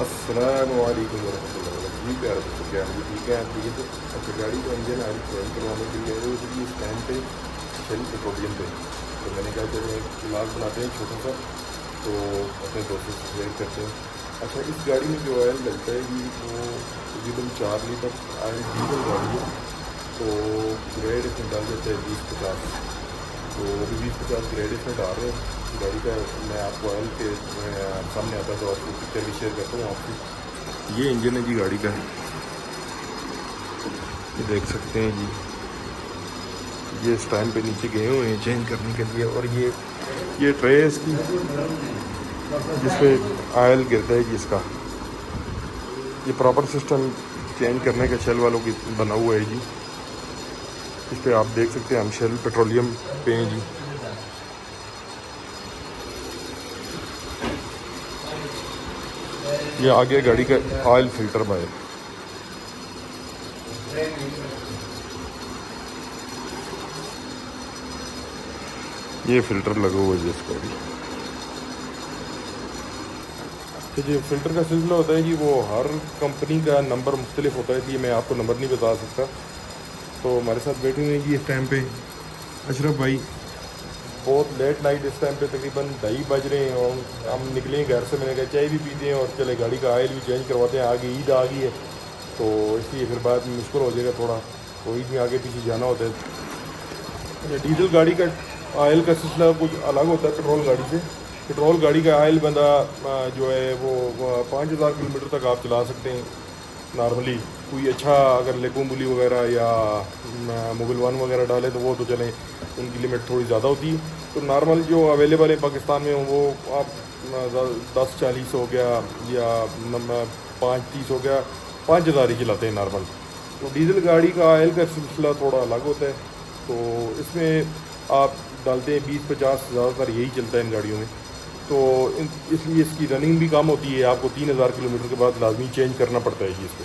अस्सलामुअलैकुम वरहमतुल्लाहि वबरकातुहू। जी प्यारे दोस्तों, क्या है? ठीक है, आप ठीक है? अच्छा, गाड़ी का इंजन ऑयल चेंज करवाने के लिए आए थे इस टाइम पे शेल पेट्रोलियम पे। तो मैंने कहा चलो एक व्लॉग बनाते हैं छोटा सा, तो अपने दोस्तों से शेयर करते हैं। अच्छा, इस गाड़ी में जो ऑयल लगता है जी वो तकरीबन 4 लीटर ऑयल डीजल गाड़ी है। तो ग्रेड इसमें डाल देते हैं 20-50। तो अभी 20-50 ग्रेड इसमें डाल रहे हैं गाड़ी का। मैं आपको ऑयल के सामने आता तो आपको पिक्चर भी शेयर करता हूँ आपकी। ये इंजन है जी गाड़ी का, ये देख सकते हैं जी। ये इस टाइम पे नीचे गए हुए हैं चेंज करने के लिए। और ये ट्रे है इसकी जिसपे ऑयल गिरता है जी इसका। ये प्रॉपर सिस्टम चेंज करने का शेल वालों की बना हुआ है जी। इस पर आप देख सकते हैं हम शेल पेट्रोलियम पे हैं जी। ये आगे गाड़ी का ऑयल फिल्टर बाय, ये फिल्टर लगा हुआ है जी इसका भी। तो जो फ़िल्टर का सिलसिला होता है जी, वो हर कंपनी का नंबर मुख्तलिफ होता है जी। मैं आपको नंबर नहीं बता सकता। तो हमारे साथ बैठे हुए हैं जी इस टाइम पे अशरफ भाई। बहुत लेट नाइट इस टाइम पे तकरीबन 2:30 बज रहे हैं और हम निकले हैं घर से। मैंने कहा चाय भी पीते हैं और चले गाड़ी का ऑयल भी चेंज करवाते हैं। आगे ईद आ गई है तो इसलिए फिर बाद में मुश्किल हो जाएगा थोड़ा, तो ईद में आगे पीछे जाना होता है। डीजल गाड़ी का ऑयल का सिलसिला कुछ अलग होता है पेट्रोल गाड़ी से। पेट्रोल गाड़ी का ऑयल बंदा जो है वो 5,000 किलोमीटर तक आप चला सकते हैं नॉर्मली। कोई अच्छा अगर लेको मूली वगैरह या मोबिल वन वगैरह डाले तो वो तो चलें, उनकी लिमिट थोड़ी ज़्यादा होती है। तो नॉर्मल जो अवेलेबल है पाकिस्तान में वो आप 10-40 हो गया या 5-30 हो गया, 5,000 ही चलाते हैं नॉर्मल। तो डीजल गाड़ी का ऑयल का सिलसिला थोड़ा अलग होता है। तो इसमें आप डालते हैं 20-50, ज़्यादातर यही चलता है इन गाड़ियों में। तो इसलिए इसकी रनिंग भी कम होती है। आपको 3,000 किलोमीटर के बाद लाजमी चेंज करना पड़ता है जी इसको।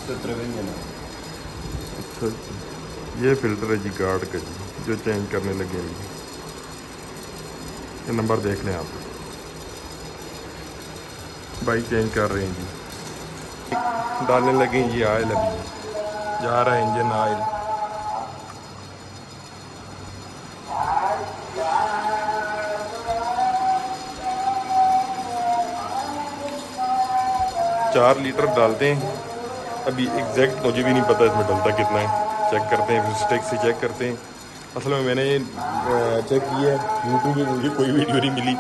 अच्छा, ये फ़िल्टर है जी गार्ड का जी, जो चेंज करने लगे हैं जी। ये नंबर देख लें आप, बाइक चेंज कर रहे हैं जी। डालने लगे हैं जी ऑयल, अभी जा रहा है इंजन ऑयल। चार लीटर डालते हैं अभी। एग्जैक्ट मुझे भी नहीं पता इसमें डलता कितना है। चेक करते हैं, फिर स्टेक से चेक करते हैं। असल में मैंने चेक किया है यूट्यूब में, मुझे कोई वीडियो नहीं मिली।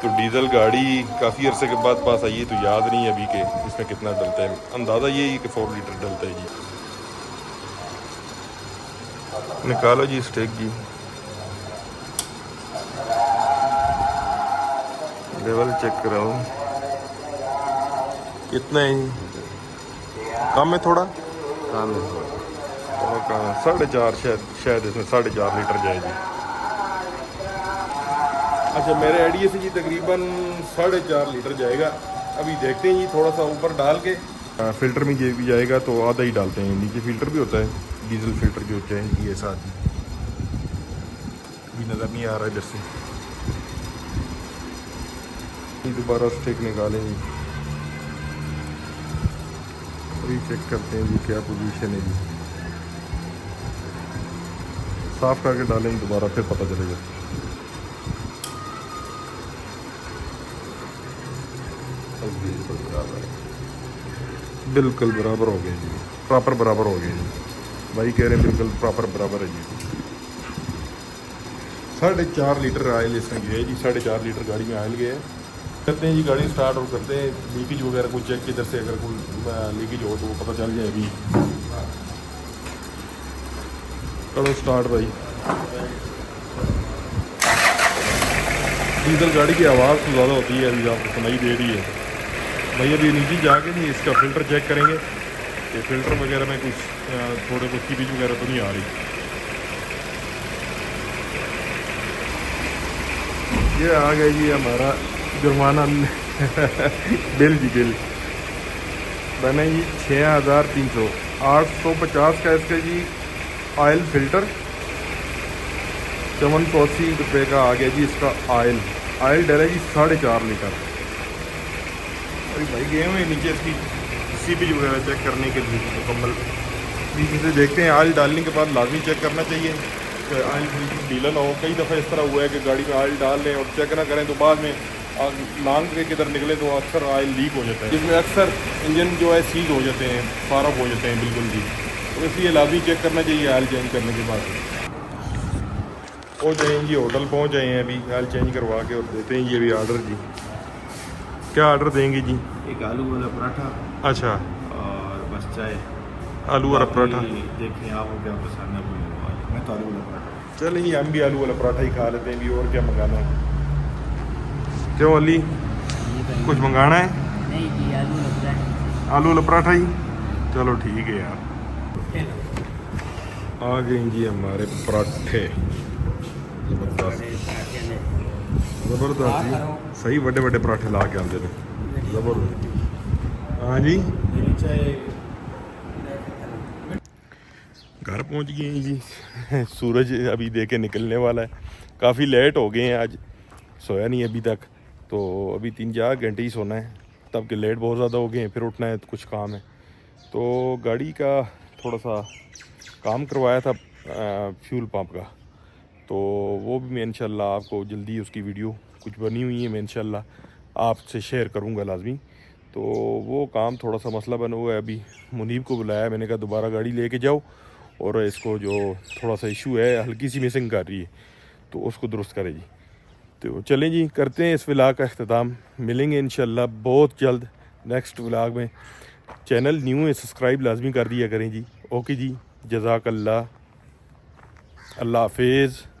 तो डीज़ल गाड़ी काफ़ी अरसे के बाद पास आई है, तो याद नहीं है अभी के इसमें कितना डलता है। अंदाज़ा ये ही कि 4 लीटर डलता है जी। निकालो जी स्टेक जी, लेवल चेक कराओ कितना है जी। कम है थोड़ा, काम है थोड़ा। और कहाँ 4.5, शायद इसमें 4.5 लीटर जाएगी। अच्छा, मेरे आइडिया से जी तकरीबन 4.5 लीटर जाएगा। अभी देखते हैं जी, थोड़ा सा ऊपर डाल के फ़िल्टर में ये भी जाएगा तो आधा ही डालते हैं। नीचे फ़िल्टर भी होता है, डीजल फ़िल्टर जो चाहिए ये साथ ही। अभी नज़र नहीं आ रहा इधर से। दोबारा स्टिक निकालें जी, अभी चेक करते हैं जी क्या पोजीशन है जी। साफ़ करके डालेंगे दोबारा, फिर पता चलेगा। बिल्कुल बराबर हो गया जी, प्रॉपर बराबर हो गया जी। भाई कह रहे हैं बिल्कुल प्रॉपर बराबर है जी। 4.5 लीटर ऑयल इसमें गया है जी। 4.5 लीटर गाड़ी में ऑयल गया है। करते हैं जी गाड़ी स्टार्ट और करते हैं। लीकेज वगैरह कोई चेक इधर से अगर कोई लीकेज हो तो वो पता चल जाए। अभी करो स्टार्ट भाई। डीजल गाड़ी की आवाज़ तो ज़्यादा होती है, अभी आपको सुनाई दे रही है भाई। अभी नीचे जाके नहीं इसका फ़िल्टर चेक करेंगे कि फ़िल्टर वगैरह में कुछ थोड़े कुछ कीपिंग वगैरह तो नहीं आ रही। ये आ गया जी हमारा जुर्माना बिल जी। बिल बना जी 6,300, 850 का इसका जी ऑयल फ़िल्टर। 5480 रुपये का आ गया जी इसका ऑयल। ऑयल डला जी 4.5 लीटर। अरे भाई गए हुए नीचे इसकी सीपीज वगैरह चेक करने के लिए मुकम्मल। नीचे से देखते हैं, ऑयल डालने के बाद लाजमी चेक करना चाहिए कि ऑयल बिल्कुल ढीला ना हो। कई दफ़ा इस तरह हुआ है कि गाड़ी में ऑयल डाल लें और चेक ना करें तो बाद में लांग के किधर निकले तो अक्सर ऑयल लीक हो जाता है, जिसमें अक्सर इंजन जो है सीज हो जाते हैं, फायर ऑफ हो जाते हैं बिल्कुल भी। तो इसलिए लाजमी चेक करना चाहिए ऑयल चेंज करने के बाद। पहुँच जाए जी, होटल पहुँच जाए हैं अभी, ऑयल चेंज करवा के और देते हैं जी अभी ऑर्डर जी। क्या ऑर्डर देंगे जी? एक आलू वाला पराठा अच्छा, और बस चाय। आलू वाला पराठा। देखिए आपको क्या पसंद है बोलिए। मैं तो आलू वाला पराठा। चलिए जी, हम भी आलू वाला पराठा ही खा लेते हैं भी, और क्या मंगाना है। क्यों अली, कुछ मंगाना है? नहीं जी, आलू लगता है। आलू वाला पराठा ही, चलो ठीक है यार। आ गए जी हमारे पराठे, जबरदस्त जबरदस्त जी, सही बड़े बड़े पराठे ला के आते थे, जबरदस्त। हाँ जी, घर पहुंच गए हैं जी। सूरज अभी देखे निकलने वाला है, काफ़ी लेट हो गए हैं आज, सोया नहीं अभी तक, तो अभी 3-4 घंटे ही सोना है, तब के लेट बहुत ज़्यादा हो गए हैं, फिर उठना है तो कुछ काम है। तो गाड़ी का थोड़ा सा काम करवाया था फ्यूल पंप का, तो वो भी मैं इंशाल्लाह आपको जल्दी उसकी वीडियो कुछ बनी हुई है, मैं इंशाल्लाह आपसे शेयर करूँगा लाजमी। तो वो काम थोड़ा सा मसला बना हुआ है, अभी मुनीब को बुलाया, मैंने कहा दोबारा गाड़ी लेके जाओ और इसको जो थोड़ा सा इशू है, हल्की सी मिसिंग कर रही है, तो उसको दुरुस्त करे जी। तो चलें जी, करते हैं इस व्लॉग का अख्ताम, मिलेंगे इंशाल्लाह बहुत जल्द नेक्स्ट व्लॉग में। चैनल न्यू है, सब्सक्राइब लाजमी कर दिया करें जी। ओके जी, जज़ाकल्लाह, अल्लाह हाफिज़।